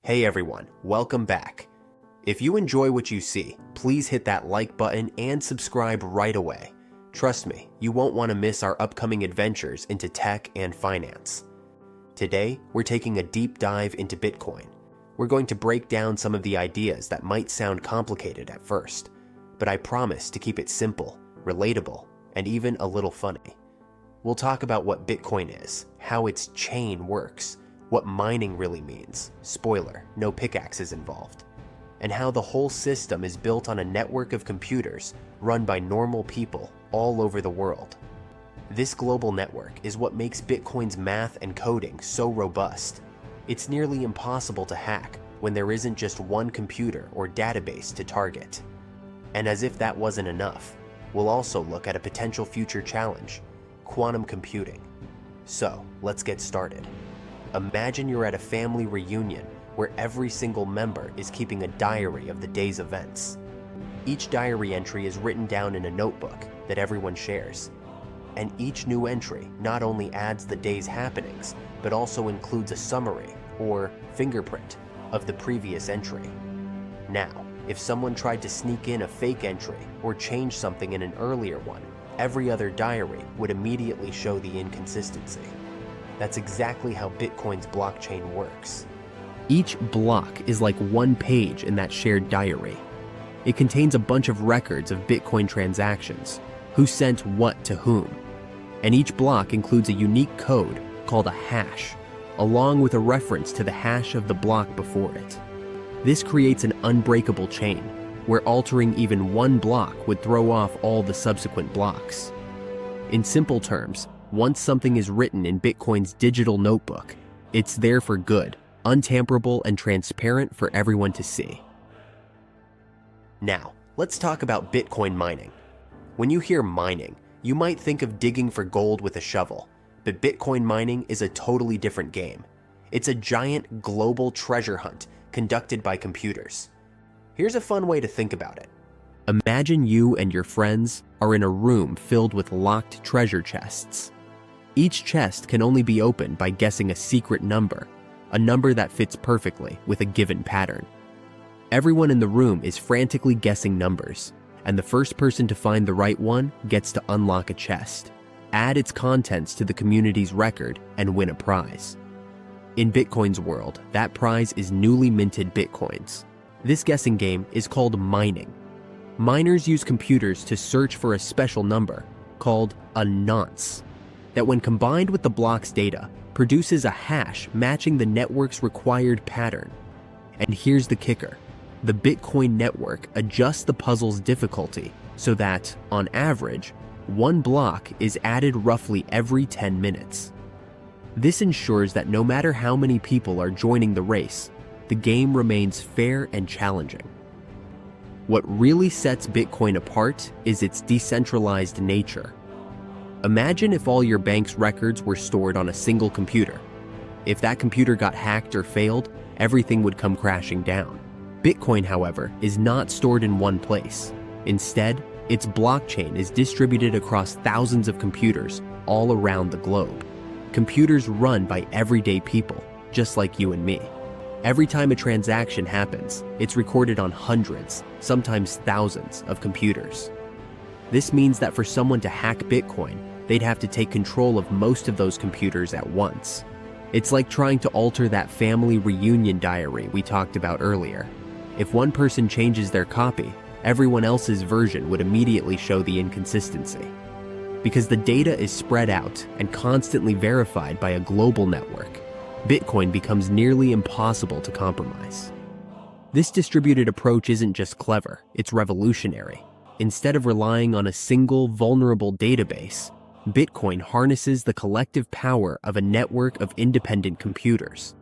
Hey everyone, welcome back. If you enjoy what you see, please hit that like button and subscribe right away. Trust me, you won't want to miss our upcoming adventures into tech and finance. Today, we're taking a deep dive into Bitcoin. We're going to break down some of the ideas that might sound complicated at first, but I promise to keep it simple, relatable, and even a little funny. We'll talk about what Bitcoin is, how its chain works, what mining really means, spoiler, no pickaxes involved, and how the whole system is built on a network of computers run by normal people all over the world. This global network is what makes Bitcoin's math and coding so robust. It's nearly impossible to hack when there isn't just one computer or database to target. And as if that wasn't enough, we'll also look at a potential future challenge, quantum computing. So, let's get started. Imagine you're at a family reunion where every single member is keeping a diary of the day's events. Each diary entry is written down in a notebook that everyone shares. And each new entry not only adds the day's happenings, but also includes a summary, or fingerprint, of the previous entry. Now, if someone tried to sneak in a fake entry or change something in an earlier one, every other diary would immediately show the inconsistency. That's exactly how Bitcoin's blockchain works. Each block is like one page in that shared diary. It contains a bunch of records of Bitcoin transactions, who sent what to whom. And each block includes a unique code called a hash, along with a reference to the hash of the block before it. This creates an unbreakable chain, where altering even one block would throw off all the subsequent blocks. In simple terms, once something is written in Bitcoin's digital notebook, it's there for good, untamperable and transparent for everyone to see. Now, let's talk about Bitcoin mining. When you hear mining, you might think of digging for gold with a shovel, but Bitcoin mining is a totally different game. It's a giant global treasure hunt conducted by computers. Here's a fun way to think about it. Imagine you and your friends are in a room filled with locked treasure chests. Each chest can only be opened by guessing a secret number, a number that fits perfectly with a given pattern. Everyone in the room is frantically guessing numbers, and the first person to find the right one gets to unlock a chest, add its contents to the community's record, and win a prize. In Bitcoin's world, that prize is newly minted Bitcoins. This guessing game is called mining. Miners use computers to search for a special number, called a nonce, that when combined with the block's data, produces a hash matching the network's required pattern. And here's the kicker. The Bitcoin network adjusts the puzzle's difficulty so that, on average, one block is added roughly every 10 minutes. This ensures that no matter how many people are joining the race, the game remains fair and challenging. What really sets Bitcoin apart is its decentralized nature. Imagine if all your bank's records were stored on a single computer. If that computer got hacked or failed, everything would come crashing down. Bitcoin, however, is not stored in one place. Instead, its blockchain is distributed across thousands of computers all around the globe. Computers run by everyday people, just like you and me. Every time a transaction happens, it's recorded on hundreds, sometimes thousands, of computers. This means that for someone to hack Bitcoin, they'd have to take control of most of those computers at once. It's like trying to alter that family reunion diary we talked about earlier. If one person changes their copy, everyone else's version would immediately show the inconsistency. Because the data is spread out and constantly verified by a global network, Bitcoin becomes nearly impossible to compromise. This distributed approach isn't just clever, it's revolutionary. Instead of relying on a single, vulnerable database, Bitcoin harnesses the collective power of a network of independent computers.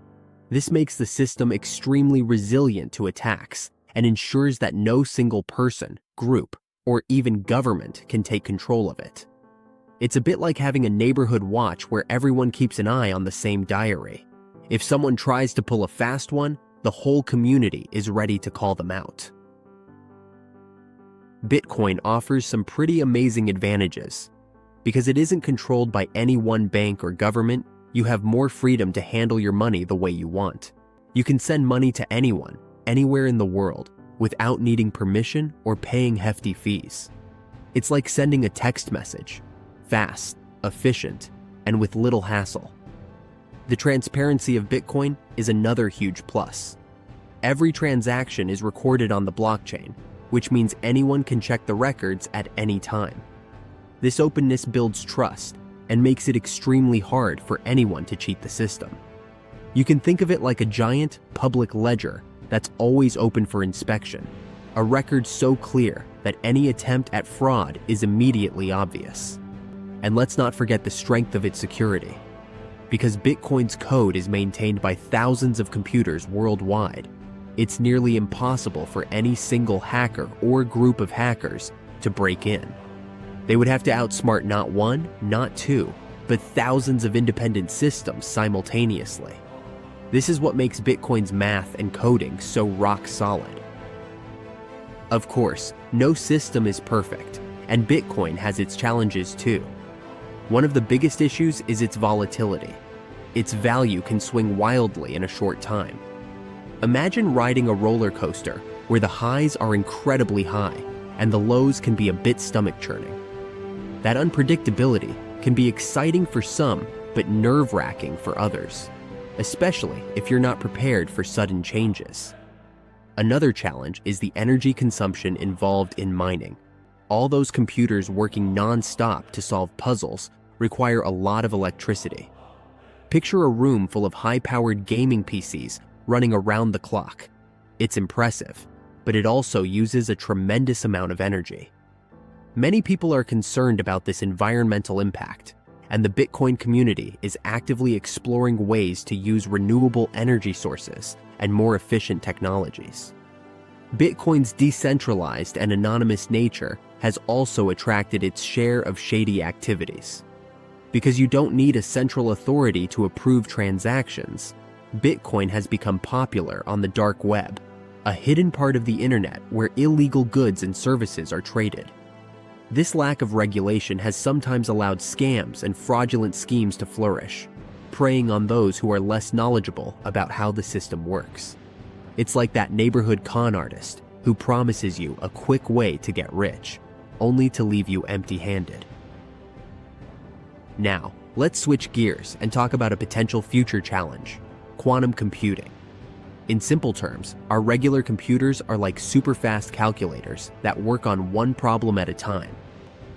This makes the system extremely resilient to attacks and ensures that no single person, group, or even government can take control of it. It's a bit like having a neighborhood watch where everyone keeps an eye on the same diary. If someone tries to pull a fast one, the whole community is ready to call them out. Bitcoin offers some pretty amazing advantages. Because it isn't controlled by any one bank or government, you have more freedom to handle your money the way you want. You can send money to anyone, anywhere in the world, without needing permission or paying hefty fees. It's like sending a text message, fast, efficient, and with little hassle. The transparency of Bitcoin is another huge plus. Every transaction is recorded on the blockchain, which means anyone can check the records at any time. This openness builds trust and makes it extremely hard for anyone to cheat the system. You can think of it like a giant public ledger that's always open for inspection, a record so clear that any attempt at fraud is immediately obvious. And let's not forget the strength of its security. Because Bitcoin's code is maintained by thousands of computers worldwide, it's nearly impossible for any single hacker or group of hackers to break in. They would have to outsmart not one, not two, but thousands of independent systems simultaneously. This is what makes Bitcoin's math and coding so rock solid. Of course, no system is perfect, and Bitcoin has its challenges too. One of the biggest issues is its volatility. Its value can swing wildly in a short time. Imagine riding a roller coaster where the highs are incredibly high and the lows can be a bit stomach-churning. That unpredictability can be exciting for some, but nerve-wracking for others, especially if you're not prepared for sudden changes. Another challenge is the energy consumption involved in mining. All those computers working non-stop to solve puzzles require a lot of electricity. Picture a room full of high-powered gaming PCs running around the clock. It's impressive, but it also uses a tremendous amount of energy. Many people are concerned about this environmental impact, and the Bitcoin community is actively exploring ways to use renewable energy sources and more efficient technologies. Bitcoin's decentralized and anonymous nature has also attracted its share of shady activities. Because you don't need a central authority to approve transactions, Bitcoin has become popular on the dark web, a hidden part of the internet where illegal goods and services are traded. This lack of regulation has sometimes allowed scams and fraudulent schemes to flourish, preying on those who are less knowledgeable about how the system works. It's like that neighborhood con artist who promises you a quick way to get rich, only to leave you empty-handed. Now, let's switch gears and talk about a potential future challenge: quantum computing. In simple terms, our regular computers are like super-fast calculators that work on one problem at a time.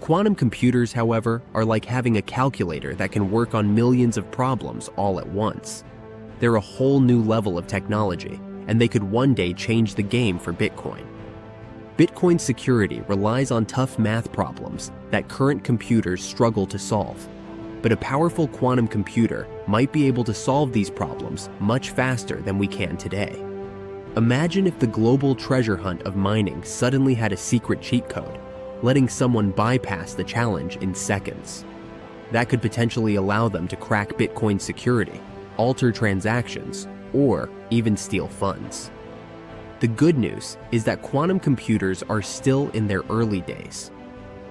Quantum computers, however, are like having a calculator that can work on millions of problems all at once. They're a whole new level of technology, and they could one day change the game for Bitcoin. Bitcoin's security relies on tough math problems that current computers struggle to solve. But a powerful quantum computer might be able to solve these problems much faster than we can today. Imagine if the global treasure hunt of mining suddenly had a secret cheat code, letting someone bypass the challenge in seconds. That could potentially allow them to crack Bitcoin's security, alter transactions, or even steal funds. The good news is that quantum computers are still in their early days.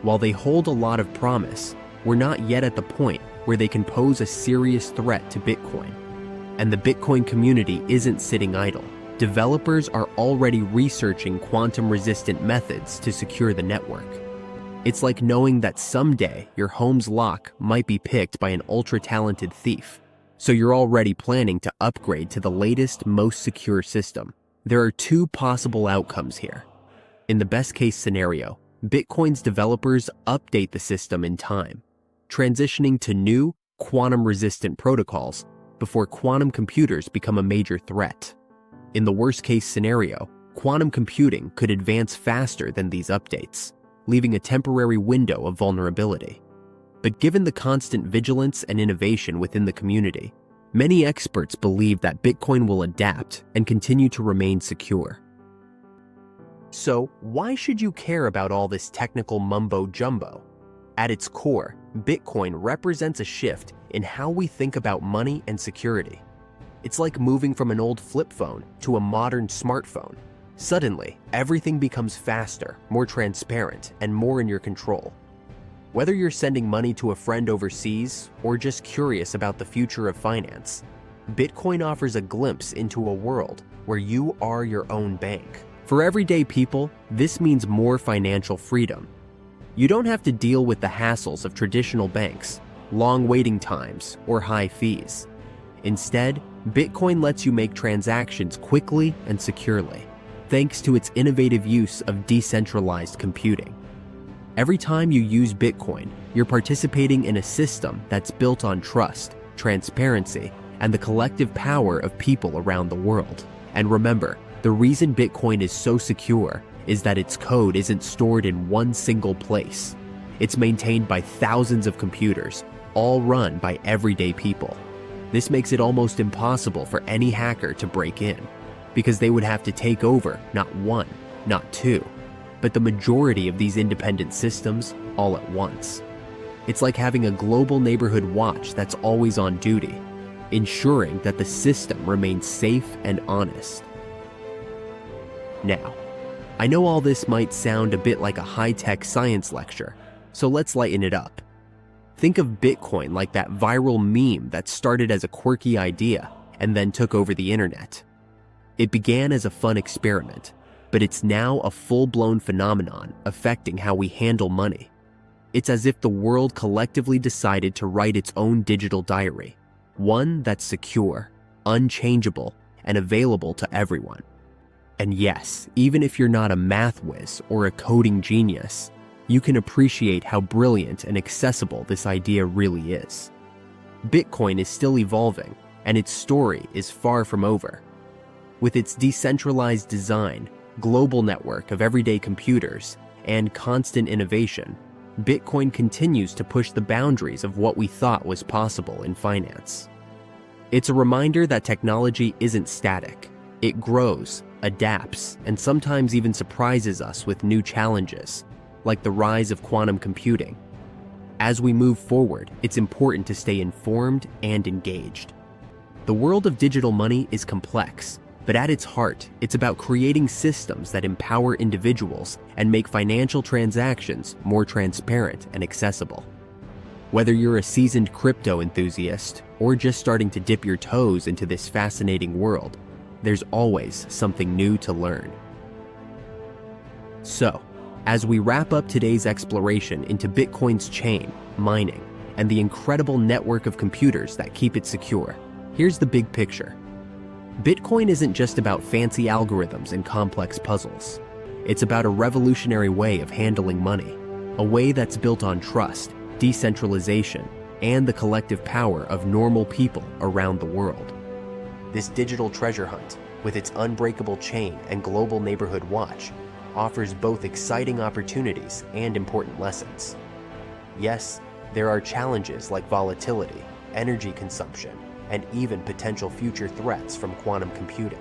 While they hold a lot of promise, we're not yet at the point where they can pose a serious threat to Bitcoin. And the Bitcoin community isn't sitting idle. Developers are already researching quantum-resistant methods to secure the network. It's like knowing that someday your home's lock might be picked by an ultra-talented thief, so you're already planning to upgrade to the latest, most secure system. There are two possible outcomes here. In the best-case scenario, Bitcoin's developers update the system in time, transitioning to new, quantum-resistant protocols before quantum computers become a major threat. In the worst-case scenario, quantum computing could advance faster than these updates, leaving a temporary window of vulnerability. But given the constant vigilance and innovation within the community, many experts believe that Bitcoin will adapt and continue to remain secure. So, why should you care about all this technical mumbo-jumbo? At its core, Bitcoin represents a shift in how we think about money and security. It's like moving from an old flip phone to a modern smartphone. Suddenly, everything becomes faster, more transparent, and more in your control. Whether you're sending money to a friend overseas or just curious about the future of finance, Bitcoin offers a glimpse into a world where you are your own bank. For everyday people, this means more financial freedom. You don't have to deal with the hassles of traditional banks, long waiting times, or high fees. Instead, Bitcoin lets you make transactions quickly and securely, thanks to its innovative use of decentralized computing. Every time you use Bitcoin, you're participating in a system that's built on trust, transparency, and the collective power of people around the world. And remember, the reason Bitcoin is so secure is that its code isn't stored in one single place. It's maintained by thousands of computers, all run by everyday people. This makes it almost impossible for any hacker to break in, because they would have to take over not one, not two, but the majority of these independent systems all at once. It's like having a global neighborhood watch that's always on duty, ensuring that the system remains safe and honest. Now, I know all this might sound a bit like a high-tech science lecture, so let's lighten it up. Think of Bitcoin like that viral meme that started as a quirky idea and then took over the internet. It began as a fun experiment, but it's now a full-blown phenomenon affecting how we handle money. It's as if the world collectively decided to write its own digital diary, one that's secure, unchangeable, and available to everyone. And yes, even if you're not a math whiz or a coding genius, you can appreciate how brilliant and accessible this idea really is. Bitcoin is still evolving, and its story is far from over. With its decentralized design, global network of everyday computers, and constant innovation, Bitcoin continues to push the boundaries of what we thought was possible in finance. It's a reminder that technology isn't static. It grows, adapts, and sometimes even surprises us with new challenges, like the rise of quantum computing. As we move forward, it's important to stay informed and engaged. The world of digital money is complex, but at its heart, it's about creating systems that empower individuals and make financial transactions more transparent and accessible. Whether you're a seasoned crypto enthusiast or just starting to dip your toes into this fascinating world, there's always something new to learn. So, as we wrap up today's exploration into Bitcoin's chain, mining, and the incredible network of computers that keep it secure, here's the big picture. Bitcoin isn't just about fancy algorithms and complex puzzles. It's about a revolutionary way of handling money, a way that's built on trust, decentralization, and the collective power of normal people around the world. This digital treasure hunt, with its unbreakable chain and global neighborhood watch, offers both exciting opportunities and important lessons. Yes, there are challenges like volatility, energy consumption, and even potential future threats from quantum computing.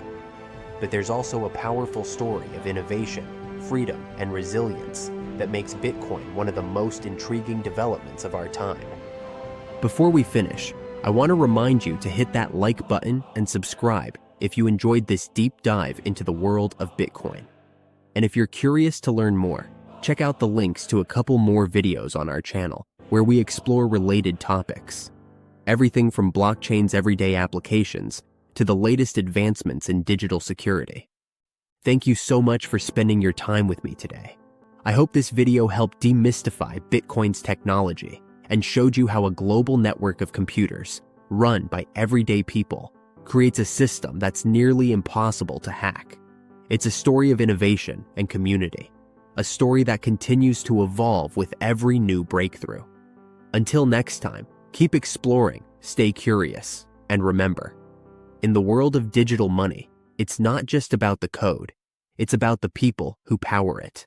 But there's also a powerful story of innovation, freedom, and resilience that makes Bitcoin one of the most intriguing developments of our time. Before we finish, I want to remind you to hit that like button and subscribe if you enjoyed this deep dive into the world of Bitcoin. And if you're curious to learn more, check out the links to a couple more videos on our channel where we explore related topics. Everything from blockchain's everyday applications to the latest advancements in digital security. Thank you so much for spending your time with me today. I hope this video helped demystify Bitcoin's technology and showed you how a global network of computers, run by everyday people, creates a system that's nearly impossible to hack. It's a story of innovation and community, a story that continues to evolve with every new breakthrough. Until next time, keep exploring, stay curious, and remember, in the world of digital money, it's not just about the code, it's about the people who power it.